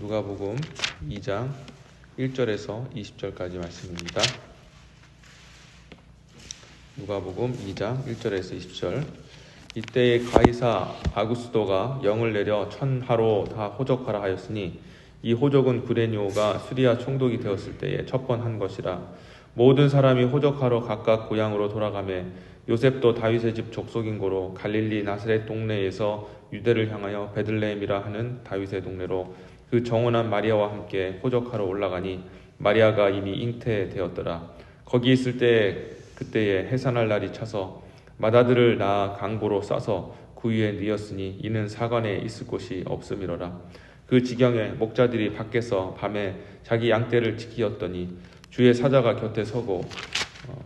누가복음 2장 1절에서 20절까지 말씀입니다. 누가복음 2장 1절에서 20절. 이때에 가이사 아구스도가 영을 내려 천하로 다 호적하라 하였으니 이 호적은 구레뇨가 수리아 총독이 되었을 때에 첫 번 한 것이라. 모든 사람이 호적하러 각각 고향으로 돌아가매 요셉도 다윗의 집 족속인 고로 갈릴리 나사렛 동네에서 유대를 향하여 베들레헴이라 하는 다윗의 동네로 그 정혼한 마리아와 함께 호적하러 올라가니 마리아가 이미 잉태되었더라. 거기 있을 때 그때에 해산할 날이 차서 맏아들을 낳아 강보로 싸서 구유에 뉘었으니 이는 사관에 있을 곳이 없음이로라. 그 지경에 목자들이 밖에서 밤에 자기 양떼를 지키었더니 주의 사자가 곁에 서고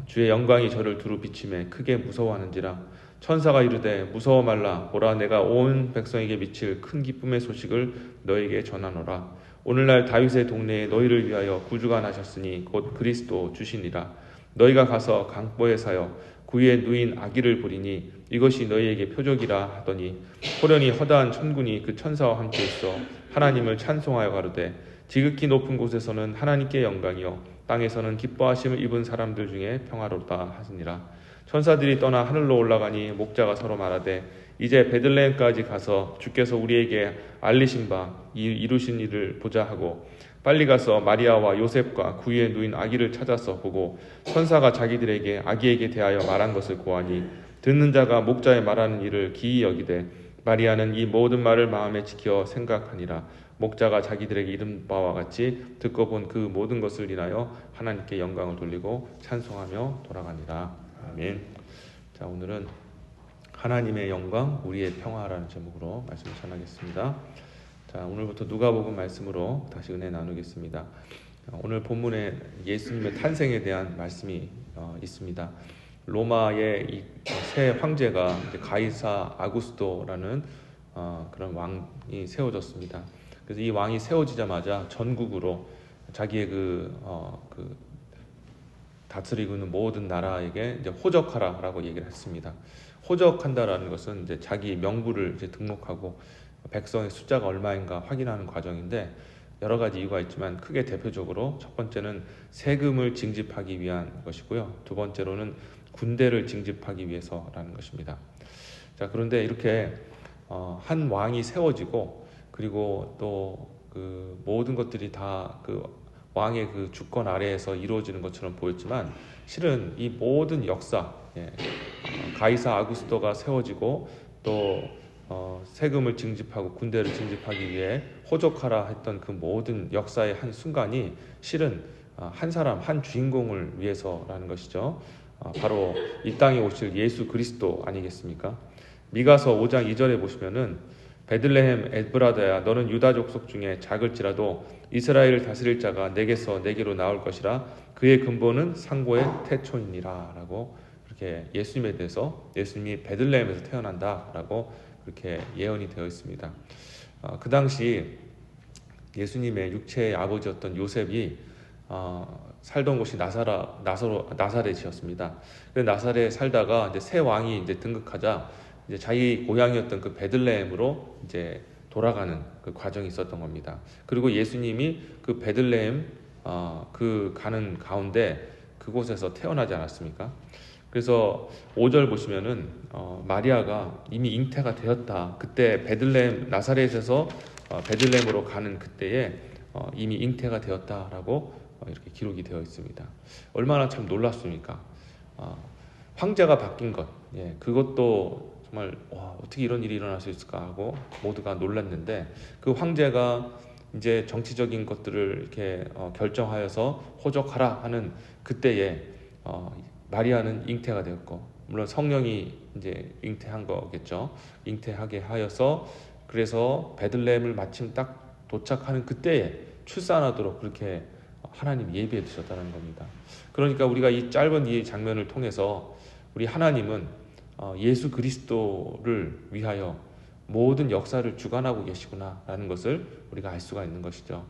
주의 영광이 저를 두루 비치매 크게 무서워하는지라. 천사가 이르되 무서워 말라. 보라, 내가 온 백성에게 미칠 큰 기쁨의 소식을 너에게 전하노라. 오늘날 다윗의 동네에 너희를 위하여 구주가 나셨으니 곧 그리스도 주시니라. 너희가 가서 강보에 사여 구유에 누인 아기를 보리니 이것이 너희에게 표적이라 하더니 호련히 허다한 천군이 그 천사와 함께 있어 하나님을 찬송하여 가로되 지극히 높은 곳에서는 하나님께 영광이요 땅에서는 기뻐하심을 입은 사람들 중에 평화롭다 하시니라. 천사들이 떠나 하늘로 올라가니 목자가 서로 말하되 이제 베들레헴까지 가서 주께서 우리에게 알리신 바 이루신 일을 보자 하고 빨리 가서 마리아와 요셉과 구유에 누인 아기를 찾아서 보고 천사가 자기들에게 아기에게 대하여 말한 것을 고하니 듣는 자가 목자의 말하는 일을 기이 여기되 마리아는 이 모든 말을 마음에 지켜 생각하니라. 목자가 자기들에게 이른 바와 같이 듣고 본 그 모든 것을 인하여 하나님께 영광을 돌리고 찬송하며 돌아가니라. 아멘. 자, 오늘은 하나님의 영광, 우리의 평화라는 제목으로 말씀을 전하겠습니다. 자, 오늘부터 누가복음 말씀으로 다시 은혜 나누겠습니다. 오늘 본문에 예수님의 탄생에 대한 말씀이 있습니다. 로마의 이 새 황제가 가이사 아구스도라는 그런 왕이 세워졌습니다. 그래서 이 왕이 세워지자마자 전국으로 자기의 다스리고 있는 모든 나라에게 이제 호적하라라고 얘기를 했습니다. 호적한다라는 것은 이제 자기 명부를 이제 등록하고 백성의 숫자가 얼마인가 확인하는 과정인데 여러 가지 이유가 있지만 크게 대표적으로 첫 번째는 세금을 징집하기 위한 것이고요. 두 번째로는 군대를 징집하기 위해서라는 것입니다. 자, 그런데 이렇게 한 왕이 세워지고 그리고 또 그 모든 것들이 다 그 왕의 그 주권 아래에서 이루어지는 것처럼 보였지만 실은 이 모든 역사, 가이사 아구스토가 세워지고 또 세금을 징집하고 군대를 징집하기 위해 호적하라 했던 그 모든 역사의 한 순간이 실은 한 사람, 한 주인공을 위해서라는 것이죠. 바로 이 땅에 오실 예수 그리스도 아니겠습니까? 미가서 5장 2절에 보시면은 베들레헴 에브라다야, 너는 유다 족속 중에 작을지라도 이스라엘을 다스릴 자가 내게서 내게로 나올 것이라. 그의 근본은 상고의 태초이니라 라고 그렇게 예수님에 대해서 예수님이 베들레헴에서 태어난다라고 그렇게 예언이 되어 있습니다. 그 당시 예수님의 육체의 아버지였던 요셉이 살던 곳이 나사렛이었습니다. 나사렛에 살다가 이제 새 왕이 이제 등극하자 이제 자기 고향이었던 그 베들레헴으로 이제 돌아가는 그 과정이 있었던 겁니다. 그리고 예수님이 그 베들레헴 그 가는 가운데 그곳에서 태어나지 않았습니까? 그래서 5절 보시면은 마리아가 이미 잉태가 되었다. 그때 베들레헴 나사렛에서 베들레헴으로 가는 그때에 이미 잉태가 되었다라고 이렇게 기록이 되어 있습니다. 얼마나 참 놀랍습니까? 황제가 바뀐 것, 그것도 정말 어떻게 이런 일이 일어날 수 있을까 하고 모두가 놀랐는데 그 황제가 이제 정치적인 것들을 이렇게 결정하여서 호적하라 하는 그때에 마리아는 잉태가 되었고 물론 성령이 이제 잉태한 거겠죠. 잉태하게 하여서 그래서 베들레헴을 마침 딱 도착하는 그때에 출산하도록 그렇게 하나님 예비해 두셨다는 겁니다. 그러니까 우리가 이 짧은 이 장면을 통해서 우리 하나님은 예수 그리스도를 위하여 모든 역사를 주관하고 계시구나라는 것을 우리가 알 수가 있는 것이죠.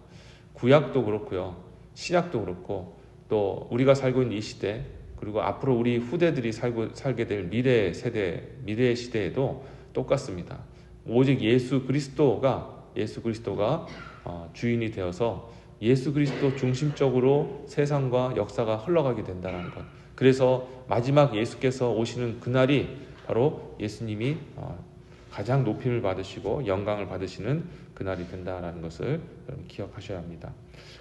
구약도 그렇고요, 신약도 그렇고 또 우리가 살고 있는 이 시대 그리고 앞으로 우리 후대들이 살게 될 미래의 시대에도 똑같습니다. 오직 예수 그리스도가 예수 그리스도가 주인이 되어서 예수 그리스도 중심적으로 세상과 역사가 흘러가게 된다는 것. 그래서 마지막 예수께서 오시는 그날이 바로 예수님이 가장 높임을 받으시고 영광을 받으시는 그날이 된다는 것을 여러분 기억하셔야 합니다.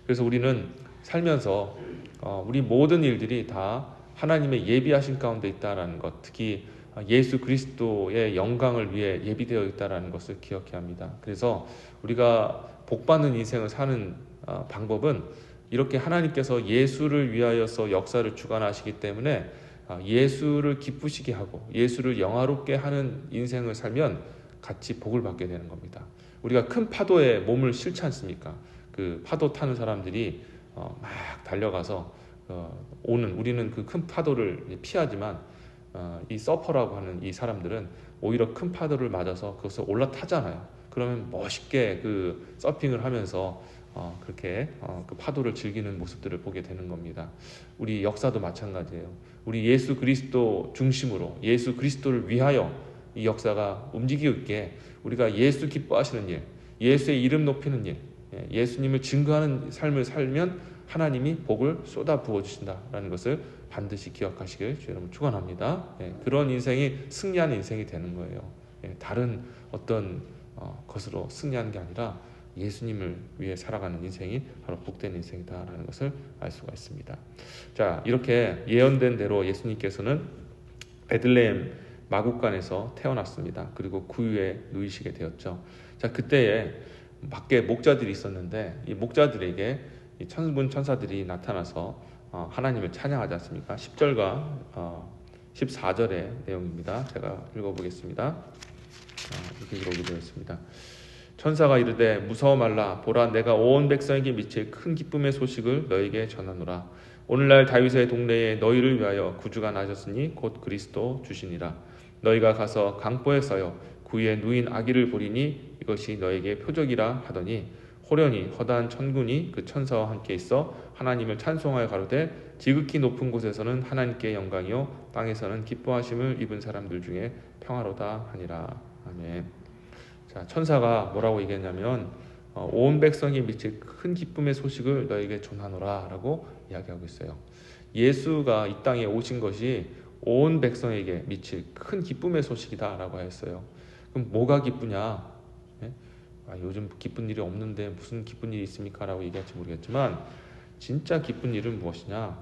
그래서 우리는 살면서 우리 모든 일들이 다 하나님의 예비하신 가운데 있다는 것, 특히 예수 그리스도의 영광을 위해 예비되어 있다는 것을 기억해야 합니다. 그래서 우리가 복받는 인생을 사는 방법은 이렇게 하나님께서 예수를 위하여서 역사를 주관하시기 때문에 예수를 기쁘시게 하고 예수를 영화롭게 하는 인생을 살면 같이 복을 받게 되는 겁니다. 우리가 큰 파도에 몸을 실지 않습니까? 그 파도 타는 사람들이 막 달려가서 우리는 그 큰 파도를 피하지만 이 서퍼라고 하는 이 사람들은 오히려 큰 파도를 맞아서 그것을 올라타잖아요. 그러면 멋있게 그 서핑을 하면서 그렇게 그 파도를 즐기는 모습들을 보게 되는 겁니다. 우리 역사도 마찬가지예요. 우리 예수 그리스도 중심으로 예수 그리스도를 위하여 이 역사가 움직이고 있게 우리가 예수 기뻐하시는 일, 예수의 이름 높이는 일, 예수님을 증거하는 삶을 살면 하나님이 복을 쏟아 부어주신다라는 것을 반드시 기억하시길 여러분 축원합니다. 그런 인생이 승리하는 인생이 되는 거예요. 다른 어떤 것으로 승리하는 게 아니라 예수님을 위해 살아가는 인생이 바로 복된 인생이다라는 것을 알 수가 있습니다. 자, 이렇게 예언된 대로 예수님께서는 베들레헴 마국간에서 태어났습니다. 그리고 구유에 누이시게 되었죠. 자, 그때에 밖에 목자들이 있었는데 이 목자들에게 이 천군 천사들이 나타나서 하나님을 찬양하지 않습니까? 10절과 14절의 내용입니다. 제가 읽어보겠습니다. 이렇게 기록이 되어 있습니다. 천사가 이르되 무서워 말라. 보라, 내가 온 백성에게 미칠 큰 기쁨의 소식을 너에게 전하노라. 오늘날 다윗의 동네에 너희를 위하여 구주가 나셨으니 곧 그리스도 주시니라. 너희가 가서 강보에 써여 구유에 누인 아기를 보리니 이것이 너에게 표적이라 하더니 호련히 허다한 천군이 그 천사와 함께 있어 하나님을 찬송하여 가로되 지극히 높은 곳에서는 하나님께 영광이요 땅에서는 기뻐하심을 입은 사람들 중에 평화로다 하니라. 아멘. 자, 천사가 뭐라고 얘기했냐면 온 백성이 미칠 큰 기쁨의 소식을 너에게 전하노라 라고 이야기하고 있어요. 예수가 이 땅에 오신 것이 온 백성에게 미칠 큰 기쁨의 소식이다 라고 하였어요. 그럼 뭐가 기쁘냐? 요즘 기쁜 일이 없는데 무슨 기쁜 일이 있습니까? 라고 얘기할지 모르겠지만 진짜 기쁜 일은 무엇이냐?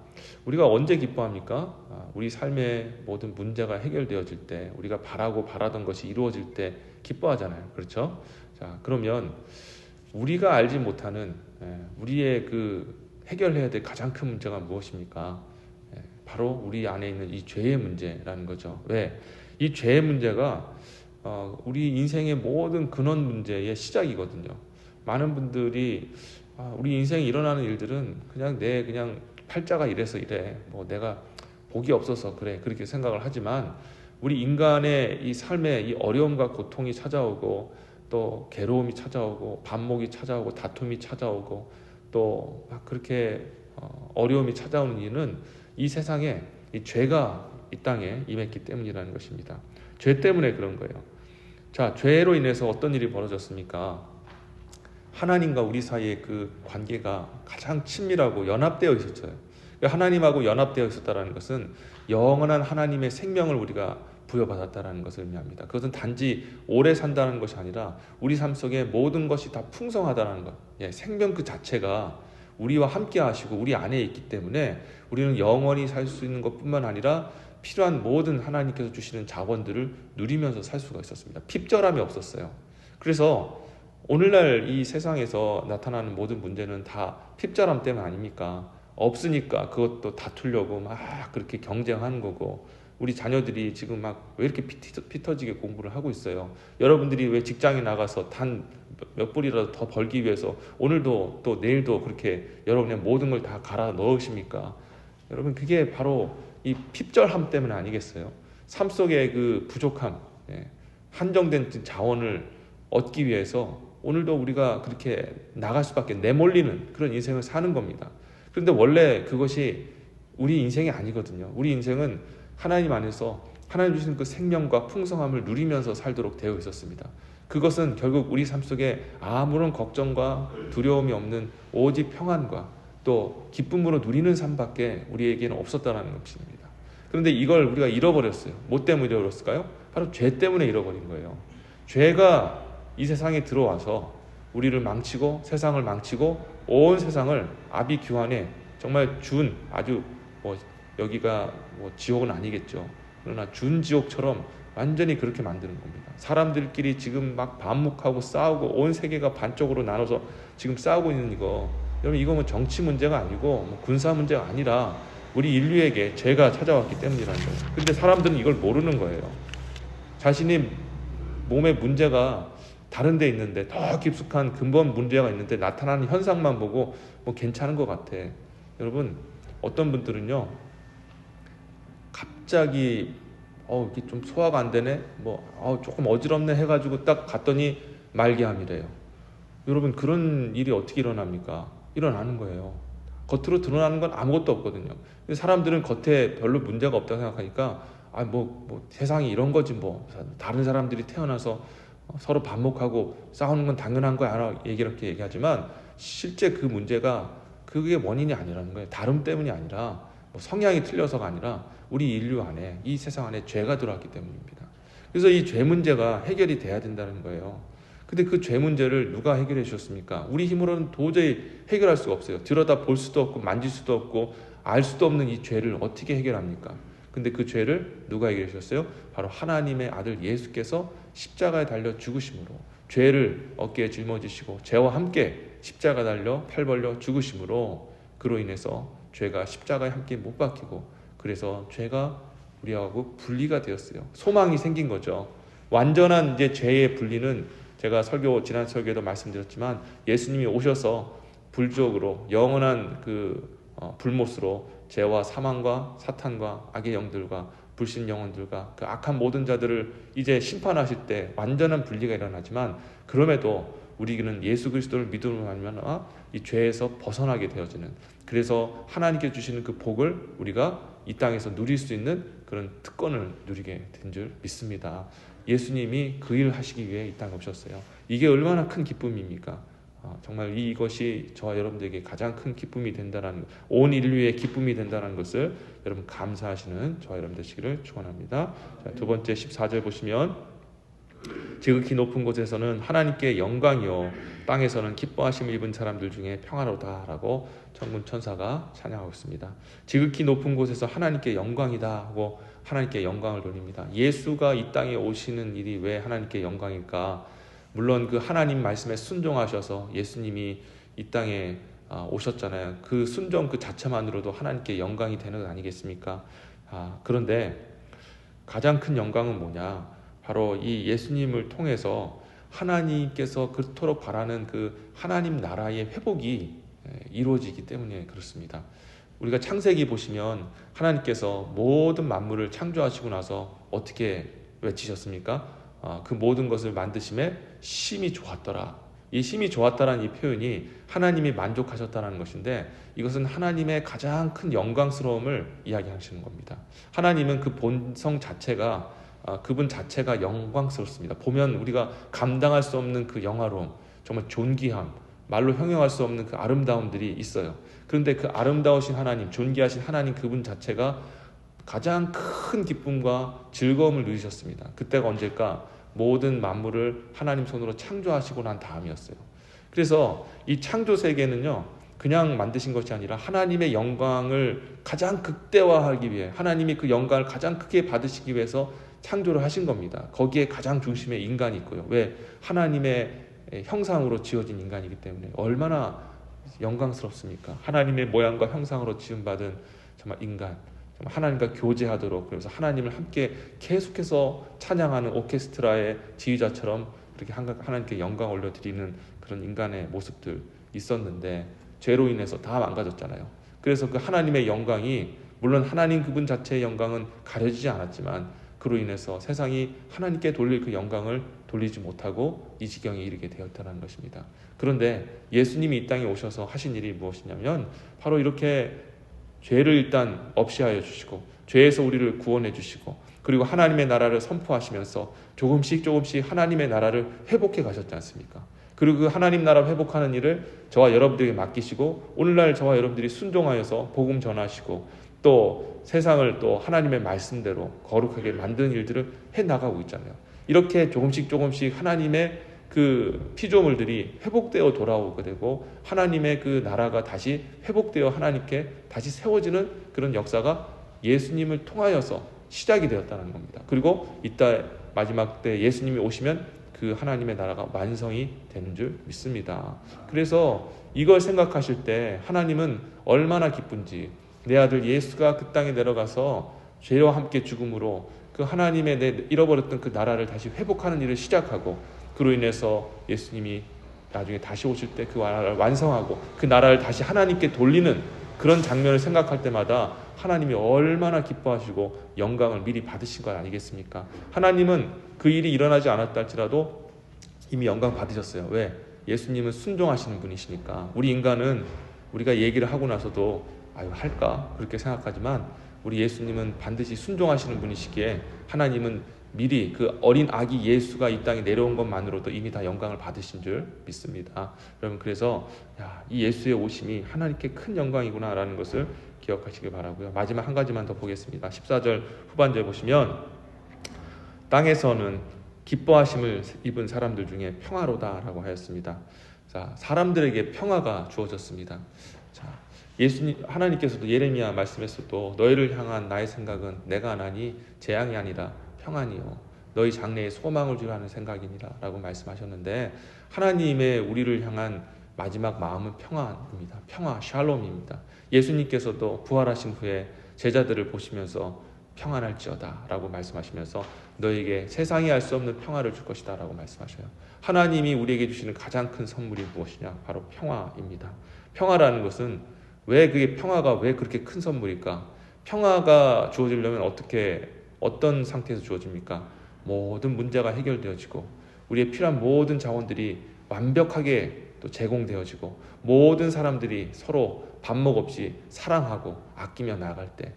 우리가 언제 기뻐합니까? 우리 삶의 모든 문제가 해결되어질 때, 우리가 바라던 것이 이루어질 때 기뻐하잖아요. 그렇죠? 자, 그러면 우리가 알지 못하는 우리의 그 해결해야 될 가장 큰 문제가 무엇입니까? 바로 우리 안에 있는 이 죄의 문제라는 거죠. 왜? 이 죄의 문제가 우리 인생의 모든 근원 문제의 시작이거든요. 많은 분들이 우리 인생에 일어나는 일들은 그냥 팔자가 이래서 이래. 뭐 내가 복이 없어서 그래. 그렇게 생각을 하지만 우리 인간의 이 삶에 이 어려움과 고통이 찾아오고 또 괴로움이 찾아오고 반목이 찾아오고 다툼이 찾아오고 또 막 그렇게 어려움이 찾아오는 이유는 이 세상에 이 죄가 이 땅에 임했기 때문이라는 것입니다. 죄 때문에 그런 거예요. 자, 죄로 인해서 어떤 일이 벌어졌습니까? 하나님과 우리 사이의 그 관계가 가장 친밀하고 연합되어 있었어요. 하나님하고 연합되어 있었다는 것은 영원한 하나님의 생명을 우리가 부여받았다는 것을 의미합니다. 그것은 단지 오래 산다는 것이 아니라 우리 삶 속에 모든 것이 다 풍성하다는 것. 생명 그 자체가 우리와 함께 하시고 우리 안에 있기 때문에 우리는 영원히 살 수 있는 것뿐만 아니라 필요한 모든 하나님께서 주시는 자원들을 누리면서 살 수가 있었습니다. 핍절함이 없었어요. 그래서 오늘날 이 세상에서 나타나는 모든 문제는 다 핍절함 때문 아닙니까? 없으니까 그것도 다투려고 막 그렇게 경쟁하는 거고, 우리 자녀들이 지금 막 왜 이렇게 피 터지게 공부를 하고 있어요? 여러분들이 왜 직장에 나가서 단 몇 불이라도 더 벌기 위해서 오늘도 또 내일도 그렇게 여러분의 모든 걸 다 갈아 넣으십니까? 여러분, 그게 바로 이 핍절함 때문 아니겠어요? 삶 속의 그 부족함, 한정된 자원을 얻기 위해서 오늘도 우리가 그렇게 나갈 수밖에, 내몰리는 그런 인생을 사는 겁니다. 그런데 원래 그것이 우리 인생이 아니거든요. 우리 인생은 하나님 안에서 하나님 주신 그 생명과 풍성함을 누리면서 살도록 되어 있었습니다. 그것은 결국 우리 삶 속에 아무런 걱정과 두려움이 없는 오직 평안과 또 기쁨으로 누리는 삶밖에 우리에게는 없었다는 것입니다. 그런데 이걸 우리가 잃어버렸어요. 뭐 때문에 잃어버렸을까요? 바로 죄 때문에 잃어버린 거예요. 죄가 이 세상에 들어와서 우리를 망치고 세상을 망치고 온 세상을 아비규환에 정말 준 아주 여기가 지옥은 아니겠죠. 그러나 준 지옥처럼 완전히 그렇게 만드는 겁니다. 사람들끼리 지금 막 반목하고 싸우고 온 세계가 반쪽으로 나눠서 지금 싸우고 있는 이거, 여러분 이거 정치 문제가 아니고 군사 문제가 아니라 우리 인류에게 죄가 찾아왔기 때문이라는 거예요. 근데 사람들은 이걸 모르는 거예요. 자신이 몸에 문제가 다른 데 있는데, 더 깊숙한 근본 문제가 있는데 나타나는 현상만 보고 괜찮은 것 같아. 여러분, 어떤 분들은요 갑자기 이게 좀 소화가 안 되네, 조금 어지럽네 해가지고 딱 갔더니 말기암이래요. 여러분, 그런 일이 어떻게 일어납니까? 일어나는 거예요. 겉으로 드러나는 건 아무것도 없거든요. 사람들은 겉에 별로 문제가 없다고 생각하니까 세상이 이런 거지, 다른 사람들이 태어나서 서로 반목하고 싸우는 건 당연한 거야 이렇게 얘기하지만, 실제 그 문제가 그게 원인이 아니라는 거예요. 다름 때문이 아니라 성향이 틀려서가 아니라 우리 인류 안에, 이 세상 안에 죄가 들어왔기 때문입니다. 그래서 이 죄 문제가 해결이 돼야 된다는 거예요. 근데 그 죄 문제를 누가 해결해 주셨습니까? 우리 힘으로는 도저히 해결할 수가 없어요. 들여다 볼 수도 없고 만질 수도 없고 알 수도 없는 이 죄를 어떻게 해결합니까? 근데 그 죄를 누가 해결해 주셨어요? 바로 하나님의 아들 예수께서 십자가에 달려 죽으심으로 죄를 어깨에 짊어지시고 죄와 함께 십자가 달려 팔 벌려 죽으심으로, 그로 인해서 죄가 십자가에 함께 못 박히고, 그래서 죄가 우리하고 분리가 되었어요. 소망이 생긴 거죠. 완전한 이제 죄의 분리는, 제가 지난 설교에도 말씀드렸지만, 예수님이 오셔서 불족으로 영원한 불못으로 죄와 사망과 사탄과 악의 영들과 불신 영혼들과 그 악한 모든 자들을 이제 심판하실 때 완전한 분리가 일어나지만, 그럼에도 우리는 예수 그리스도를 믿음으로 하면 이 죄에서 벗어나게 되어지는, 그래서 하나님께 주시는 그 복을 우리가 이 땅에서 누릴 수 있는 그런 특권을 누리게 된 줄 믿습니다. 예수님이 그 일을 하시기 위해 이 땅에 오셨어요. 이게 얼마나 큰 기쁨입니까? 정말 이것이 저와 여러분들에게 가장 큰 기쁨이 된다는, 온 인류의 기쁨이 된다는 것을 여러분 감사하시는 저와 여러분 되시기를 축원합니다. 자, 두 번째 14절 보시면, 지극히 높은 곳에서는 하나님께 영광이요 땅에서는 기뻐하심을 입은 사람들 중에 평화로다라고 천군 천사가 찬양하고 있습니다. 지극히 높은 곳에서 하나님께 영광이다 하고 하나님께 영광을 돌립니다. 예수가 이 땅에 오시는 일이 왜 하나님께 영광일까? 물론 그 하나님 말씀에 순종하셔서 예수님이 이 땅에 오셨잖아요. 그 순종 그 자체만으로도 하나님께 영광이 되는 것 아니겠습니까? 그런데 가장 큰 영광은 뭐냐? 바로 이 예수님을 통해서 하나님께서 그토록 바라는 그 하나님 나라의 회복이 이루어지기 때문에 그렇습니다. 우리가 창세기 보시면 하나님께서 모든 만물을 창조하시고 나서 어떻게 외치셨습니까? 그 모든 것을 만드심에 심히 좋았더라. 이 심히 좋았다라는 이 표현이 하나님이 만족하셨다는 것인데, 이것은 하나님의 가장 큰 영광스러움을 이야기하시는 겁니다. 하나님은 그 본성 자체가, 그분 자체가 영광스럽습니다. 보면 우리가 감당할 수 없는 그 영화로움, 정말 존귀함, 말로 형용할 수 없는 그 아름다움들이 있어요. 그런데 그 아름다우신 하나님, 존귀하신 하나님 그분 자체가 가장 큰 기쁨과 즐거움을 누리셨습니다. 그때가 언제일까? 모든 만물을 하나님 손으로 창조하시고 난 다음이었어요. 그래서 이 창조 세계는요, 그냥 만드신 것이 아니라 하나님의 영광을 가장 극대화하기 위해, 하나님이 그 영광을 가장 크게 받으시기 위해서 창조를 하신 겁니다. 거기에 가장 중심에 인간이 있고요. 왜? 하나님의 형상으로 지어진 인간이기 때문에. 얼마나 영광스럽습니까? 하나님의 모양과 형상으로 지음받은 정말 인간, 정말 하나님과 교제하도록, 그래서 하나님을 함께 계속해서 찬양하는 오케스트라의 지휘자처럼 그렇게 하나님께 영광 올려드리는 그런 인간의 모습들 있었는데, 죄로 인해서 다 망가졌잖아요. 그래서 그 하나님의 영광이, 물론 하나님 그분 자체의 영광은 가려지지 않았지만, 그로 인해서 세상이 하나님께 돌릴 그 영광을 돌리지 못하고 이 지경에 이르게 되었다는 것입니다. 그런데 예수님이 이 땅에 오셔서 하신 일이 무엇이냐면, 바로 이렇게 죄를 일단 없이 하여 주시고, 죄에서 우리를 구원해 주시고, 그리고 하나님의 나라를 선포하시면서 조금씩 하나님의 나라를 회복해 가셨지 않습니까? 그리고 그 하나님 나라 회복하는 일을 저와 여러분들에게 맡기시고 오늘날 저와 여러분들이 순종하여서 복음 전하시고 또 세상을 또 하나님의 말씀대로 거룩하게 만드는 일들을 해나가고 있잖아요. 이렇게 조금씩 하나님의 그 피조물들이 회복되어 돌아오게 되고 하나님의 그 나라가 다시 회복되어 하나님께 다시 세워지는 그런 역사가 예수님을 통하여서 시작이 되었다는 겁니다. 그리고 이따 마지막 때 예수님이 오시면 그 하나님의 나라가 완성이 되는 줄 믿습니다. 그래서 이걸 생각하실 때 하나님은 얼마나 기쁜지, 내 아들 예수가 그 땅에 내려가서 죄와 함께 죽음으로 그 하나님의 내 잃어버렸던 그 나라를 다시 회복하는 일을 시작하고 그로 인해서 예수님이 나중에 다시 오실 때 그 나라를 완성하고 그 나라를 다시 하나님께 돌리는 그런 장면을 생각할 때마다 하나님이 얼마나 기뻐하시고 영광을 미리 받으신 것 아니겠습니까? 하나님은 그 일이 일어나지 않았다 할지라도 이미 영광 받으셨어요. 왜? 예수님은 순종하시는 분이시니까. 우리 인간은 우리가 얘기를 하고 나서도 아유 할까? 그렇게 생각하지만 우리 예수님은 반드시 순종하시는 분이시기에 하나님은 미리 그 어린 아기 예수가 이 땅에 내려온 것만으로도 이미 다 영광을 받으신 줄 믿습니다. 여러분 그래서 이 예수의 오심이 하나님께 큰 영광이구나라는 것을 기억하시길 바라고요. 마지막 한 가지만 더 보겠습니다. 14절 후반절 보시면 땅에서는 기뻐하심을 입은 사람들 중에 평화로다라고 하였습니다. 자, 사람들에게 평화가 주어졌습니다. 자, 예수님 하나님께서도 예레미야 말씀에서도 너희를 향한 나의 생각은 내가 하나니 재앙이 아니라 평안이요 너희 장래에 소망을 주려 하는 생각이니라 라고 말씀하셨는데 하나님의 우리를 향한 마지막 마음은 평안입니다. 평화, 샬롬입니다. 예수님께서도 부활하신 후에 제자들을 보시면서 평안할지어다 라고 말씀하시면서 너에게 세상이 알 수 없는 평화를 줄 것이다 라고 말씀하셔요. 하나님이 우리에게 주시는 가장 큰 선물이 무엇이냐? 바로 평화입니다. 평화라는 것은 왜 그게 평화가 왜 그렇게 큰 선물일까? 평화가 주어지려면 어떤 상태에서 주어집니까? 모든 문제가 해결되어지고 우리의 필요한 모든 자원들이 완벽하게 또 제공되어지고 모든 사람들이 서로 반목 없이 사랑하고 아끼며 나아갈 때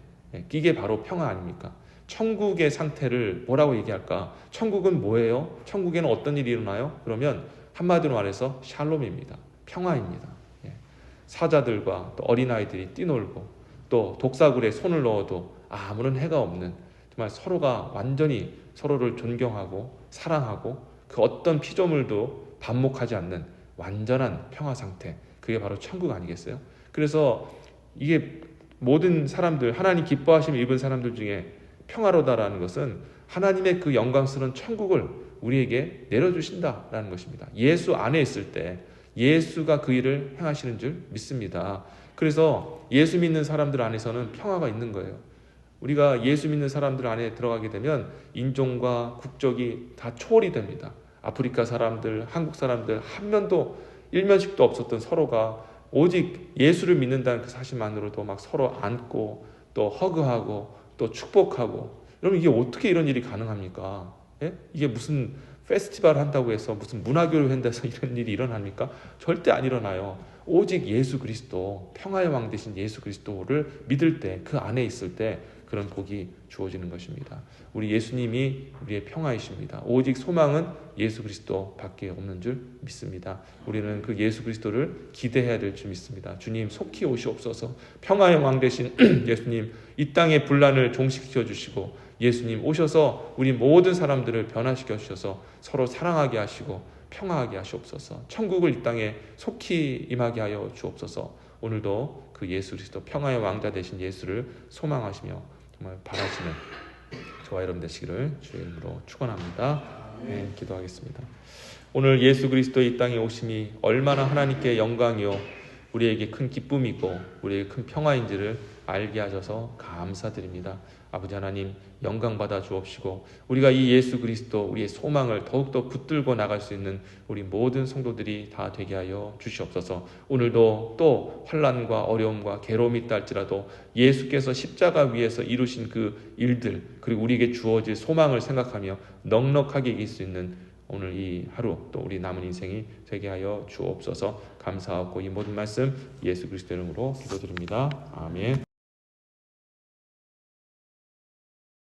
이게 바로 평화 아닙니까? 천국의 상태를 뭐라고 얘기할까? 천국은 뭐예요? 천국에는 어떤 일이 일어나요? 그러면 한마디로 말해서 샬롬입니다. 평화입니다. 사자들과 또 어린아이들이 뛰놀고 또 독사굴에 손을 넣어도 아무런 해가 없는 정말 서로가 완전히 서로를 존경하고 사랑하고 그 어떤 피조물도 반목하지 않는 완전한 평화 상태, 그게 바로 천국 아니겠어요? 그래서 이게 모든 사람들, 하나님 기뻐하심을 입은 사람들 중에 평화로다라는 것은 하나님의 그 영광스러운 천국을 우리에게 내려주신다라는 것입니다. 예수 안에 있을 때 예수가 그 일을 행하시는 줄 믿습니다. 그래서 예수 믿는 사람들 안에서는 평화가 있는 거예요. 우리가 예수 믿는 사람들 안에 들어가게 되면 인종과 국적이 다 초월이 됩니다. 아프리카 사람들, 한국 사람들 한 면도 일면식도 없었던 서로가 오직 예수를 믿는다는 그 사실만으로도 막 서로 안고 또 허그하고 또 축복하고. 여러분 이게 어떻게 이런 일이 가능합니까? 이게 무슨 페스티벌 한다고 해서 무슨 문화교류 한다고 해서 이런 일이 일어납니까? 절대 안 일어나요. 오직 예수 그리스도, 평화의 왕 되신 예수 그리스도를 믿을 때, 그 안에 있을 때 그런 복이 주어지는 것입니다. 우리 예수님이 우리의 평화이십니다. 오직 소망은 예수 그리스도 밖에 없는 줄 믿습니다. 우리는 그 예수 그리스도를 기대해야 될 줄 믿습니다. 주님 속히 오시옵소서. 평화의 왕 되신 예수님 이 땅의 분란을 종식시켜 주시고 예수님 오셔서 우리 모든 사람들을 변화시켜 주셔서 서로 사랑하게 하시고 평화하게 하시옵소서. 천국을 이 땅에 속히 임하게 하여 주옵소서. 오늘도 그 예수 그리스도 평화의 왕자 되신 예수를 소망하시며 정말 바라시는 저와 여러분 되시기를 주의 이름으로 축원합니다. 네, 기도하겠습니다. 오늘 예수 그리스도의 이 땅에 오심이 얼마나 하나님께 영광이요 우리에게 큰 기쁨이고 우리에게 큰 평화인지를 알게 하셔서 감사드립니다. 아버지 하나님 영광 받아 주옵시고 우리가 이 예수 그리스도 우리의 소망을 더욱더 붙들고 나갈 수 있는 우리 모든 성도들이 다 되게 하여 주시옵소서. 오늘도 또 환난과 어려움과 괴로움이 있다 할지라도 예수께서 십자가 위에서 이루신 그 일들 그리고 우리에게 주어질 소망을 생각하며 넉넉하게 이길 수 있는 오늘 이 하루 또 우리 남은 인생이 되게 하여 주옵소서. 감사하고 이 모든 말씀 예수 그리스도 이름으로 기도드립니다. 아멘.